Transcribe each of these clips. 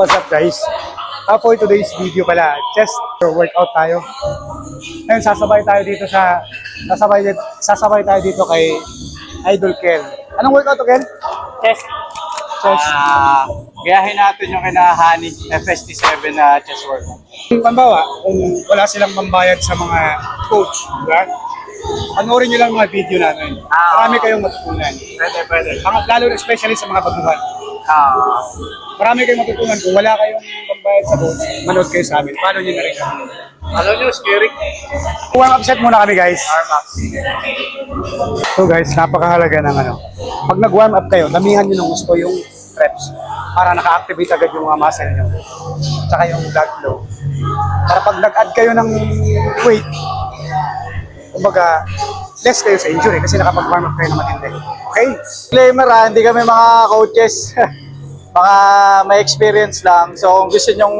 What's up guys? For today's video pala, chest workout tayo. Ngayon sasabay tayo dito kay Idol Ken. Anong workout to, Ken? Chest. Chest. Gayahin natin yung kinahani FST7 na chest workout. Kung halimbawa, kung wala silang pambayad sa mga coach, diba? Panoorin nyo lang mga video natin. Marami kayong matutunan. Pwede. Lalo especially sa mga baguhan. Marami kayong matutunan. Kung wala kayong pambayad sa coach, manood kayo sa amin. Paano nyo na rin kami? Alam nyo, scary. Warm up set muna kami guys. Armax. So guys, napakahalaga ng ano. Pag nag-warm up kayo, damihan nyo ng gusto yung reps para naka-activate agad yung mga muscle nyo. Tsaka yung blood flow. Para pag nag-add kayo ng weight, kumbaga, less kayo sa injury kasi nakapag-warm up kayo na matindi. Okay? Disclaimer hindi kami mga coaches. Mga may experience lang. So kung gusto nyong,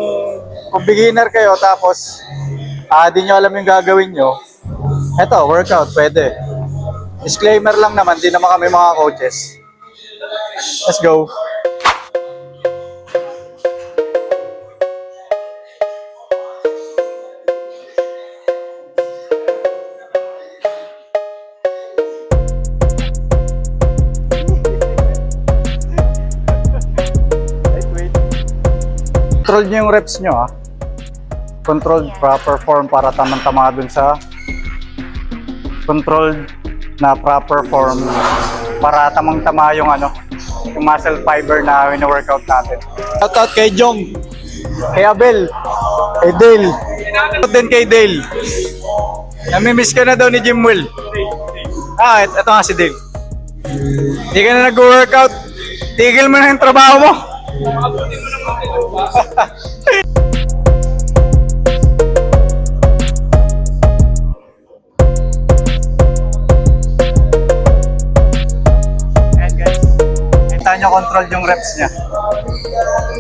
kung beginner kayo tapos di nyo alam yung gagawin nyo, eto, workout, pwede. Disclaimer lang naman, di naman kami mga coaches. Let's go. Control nyo yung reps nyo Controlled proper form para tamang-tama dun sa controlled na proper form para tamang-tama yung yung muscle fiber na wino-workout natin. Shoutout kay Jong, kay Abel, kay Dale. Shoutout din kay Dale. Namimiss ka na daw ni Jimwell. Ito nga si Dale. Hindi ka na nag-workout. Tigil mo na yung trabaho mo. Ayan guys, kita nyo control yung reps nya.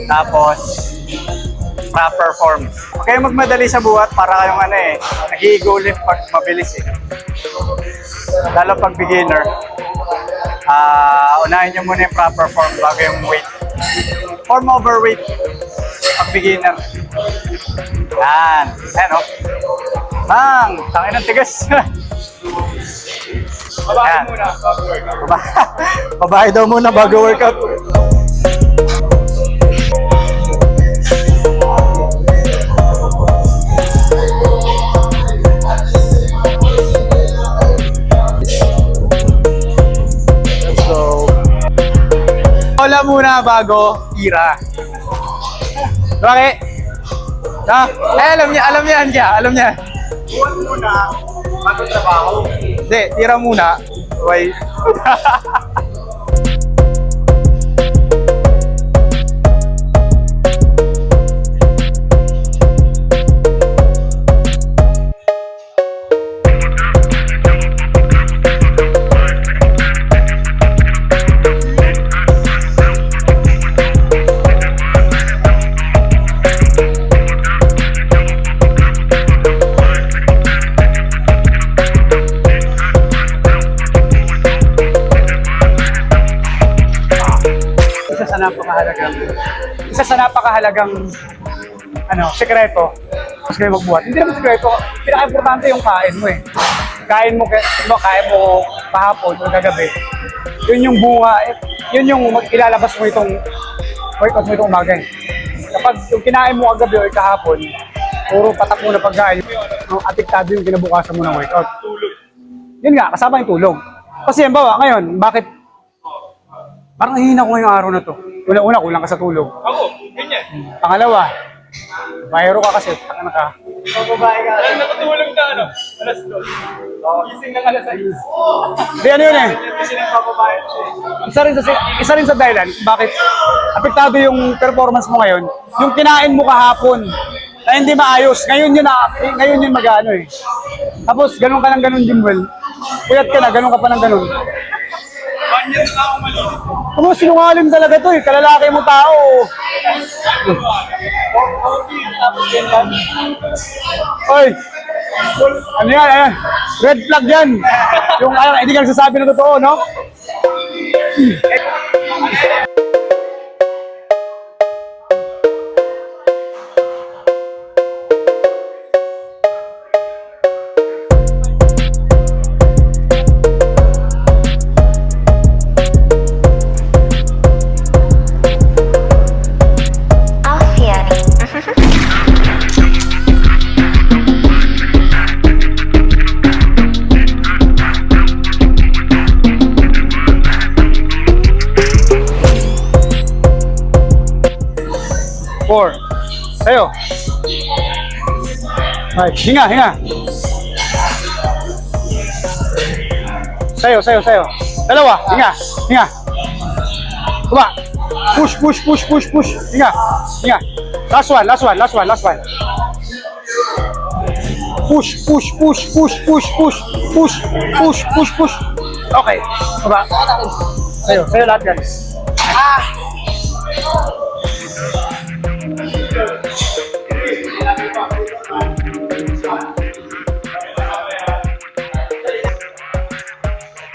Tapos proper form. Huwag kayong magmadali sa buhat para kayong nag-i-go lift pag mabilis lalo pag beginner. Unahin nyo muna yung proper form bago yung weight. Form over weight pag beginner. Yan. Tangin ng tigas. Babae muna bago workout. Babae daw muna bago workout. Let's go. Wala muna bago tira. Bakit? Alam niya. Buwan muna bago trabaho. Hindi, tira muna. Why? Isa sa napakahalagang sekreto mas kayo magbuhat. Hindi naman sekreto, pinaka-importante yung kain mo Kain mo kahapon o kagabi. Yun yung bunga, yun yung ilalabas mo itong workout mo itong umaga. Kapag yung kinain mo kagabi o kahapon, puro patak mo na pagkain, apektado yung kinabukasan mo ng workout. Yun nga, kasama yung tulog. Kasi ngayon, bakit parang hihina ko ngayong araw na to? Una-una, kulang ka sa tulog. Ako, ganyan. Pangalawa, bayero ka kasi, taka na ka. Babae ka. Nakatulog na alas 2. Gising ng alas 6. Hindi, ano yun Kasi nang babae. Isa rin sa dahilan, bakit apektado yung performance mo ngayon, yung kinain mo kahapon, na hindi maayos. Ngayon yun mag-ano Tapos, ganun ka ng ganun, Jimwell. Puyat ka na, ganun ka pa ng ganun. Banyan na ako malinis. Ano, sinungaling talaga to kalalaki mo tao. Oy! Ano yan? Red flag yan. Yung hindi ka nagsasabi ng totoo, no? 4. Sayo. 5. Hinga, hinga. Sayo. Dalawa, hinga, hinga. Kuba. Push. Hinga. Last one. Push. Okay. Kuba. Sayo lahat yan.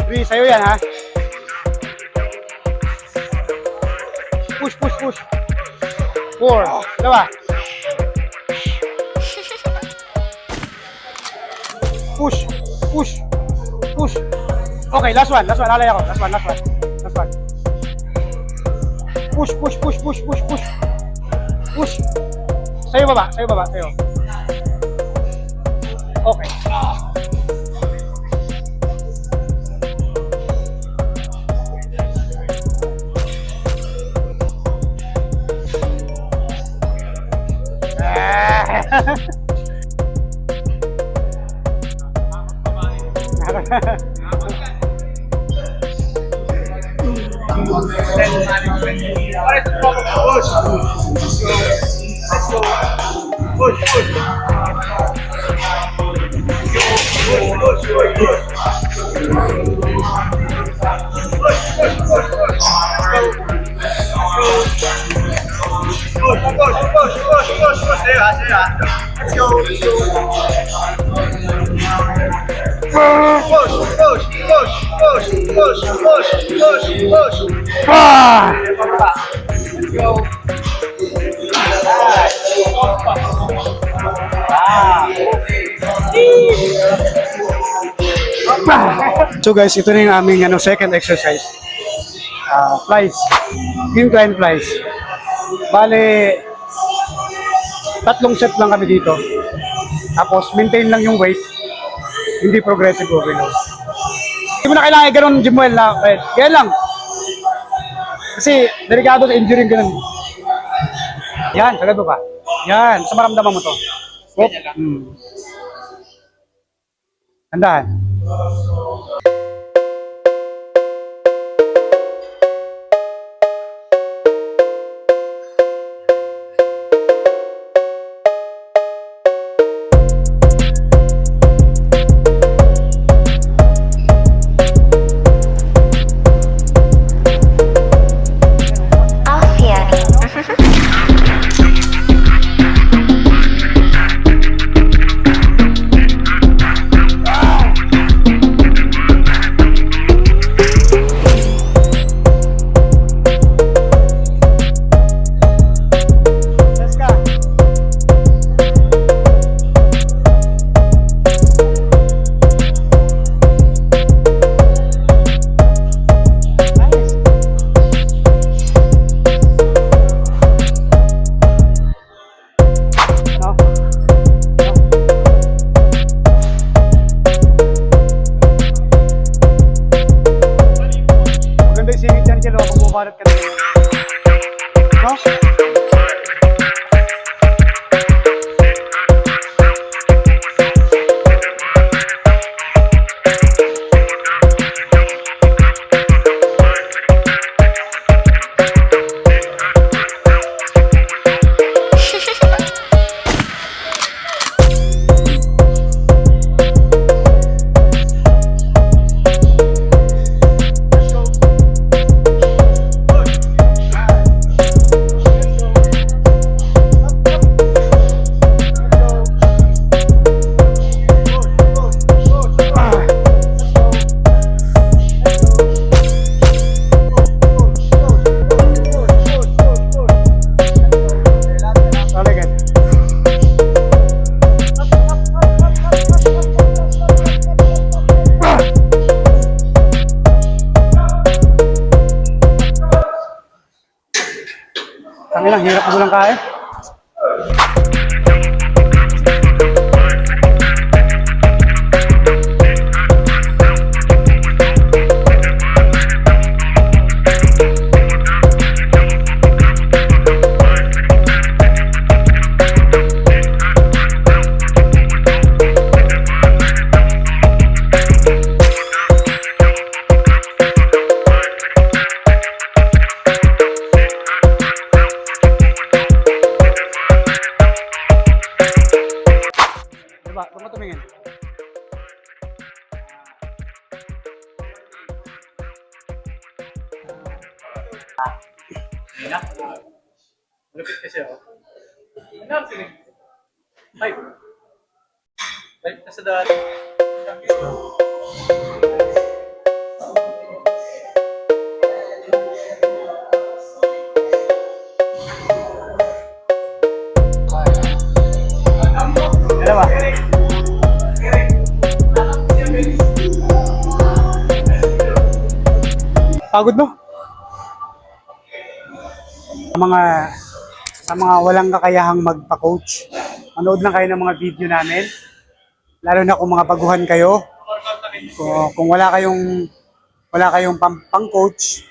Three, sa'yo yan ha. Push. 4. Dalawa. Push. Okay, last one. Alay ako. Last one. Push. Sa'yo baba. Okay. So guys, ito na yung aming second exercise. Flies. Incline flies. Bale, 3 set lang kami dito. Tapos, maintain lang yung weight. Hindi progressive overload. Hindi mo na kailangan ganun, Jimuel, na kaya lang. Kasi, delikado sa injury yung ganun. Yan, sagad mo pa. Yan, sa maramdaman mo to. Whoop. Andahan. Bumarat ka na. No? Tangilang, hirap mo lang kaya. Ayun na. Malupit kasi ako. Ano? Sige. Ay. Balik na sa dati. Ano ba? Pagod no? Sa mga walang kakayahang magpa-coach, manood lang kayo ng mga video namin. Lalo na kung mga baguhan kayo. Kung wala kayong pang-coach,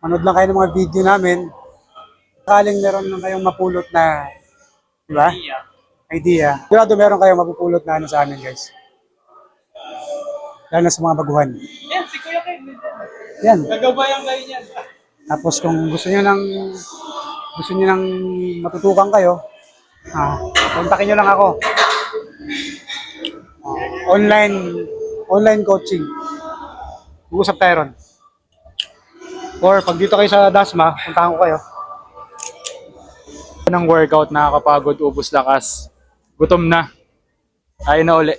manood lang kayo ng mga video namin. Sakaling meron lang kayong mapulot na, di ba? Idea. Sigurado meron kayong mapupulot na ano sa amin, guys. Lalo na sa mga baguhan. Yan, si Kuya Ken. Yan. Nagabayan kayo niyan. Tapos kung gusto niyo nang matutukan kayo, kontakin niyo lang ako. Online coaching. Mag-usap tayo ron. Or pag dito kayo sa Dasma, puntahan ko kayo. Ng workout, nakakapagod, ubos lakas. Gutom na. Ayaw na uli.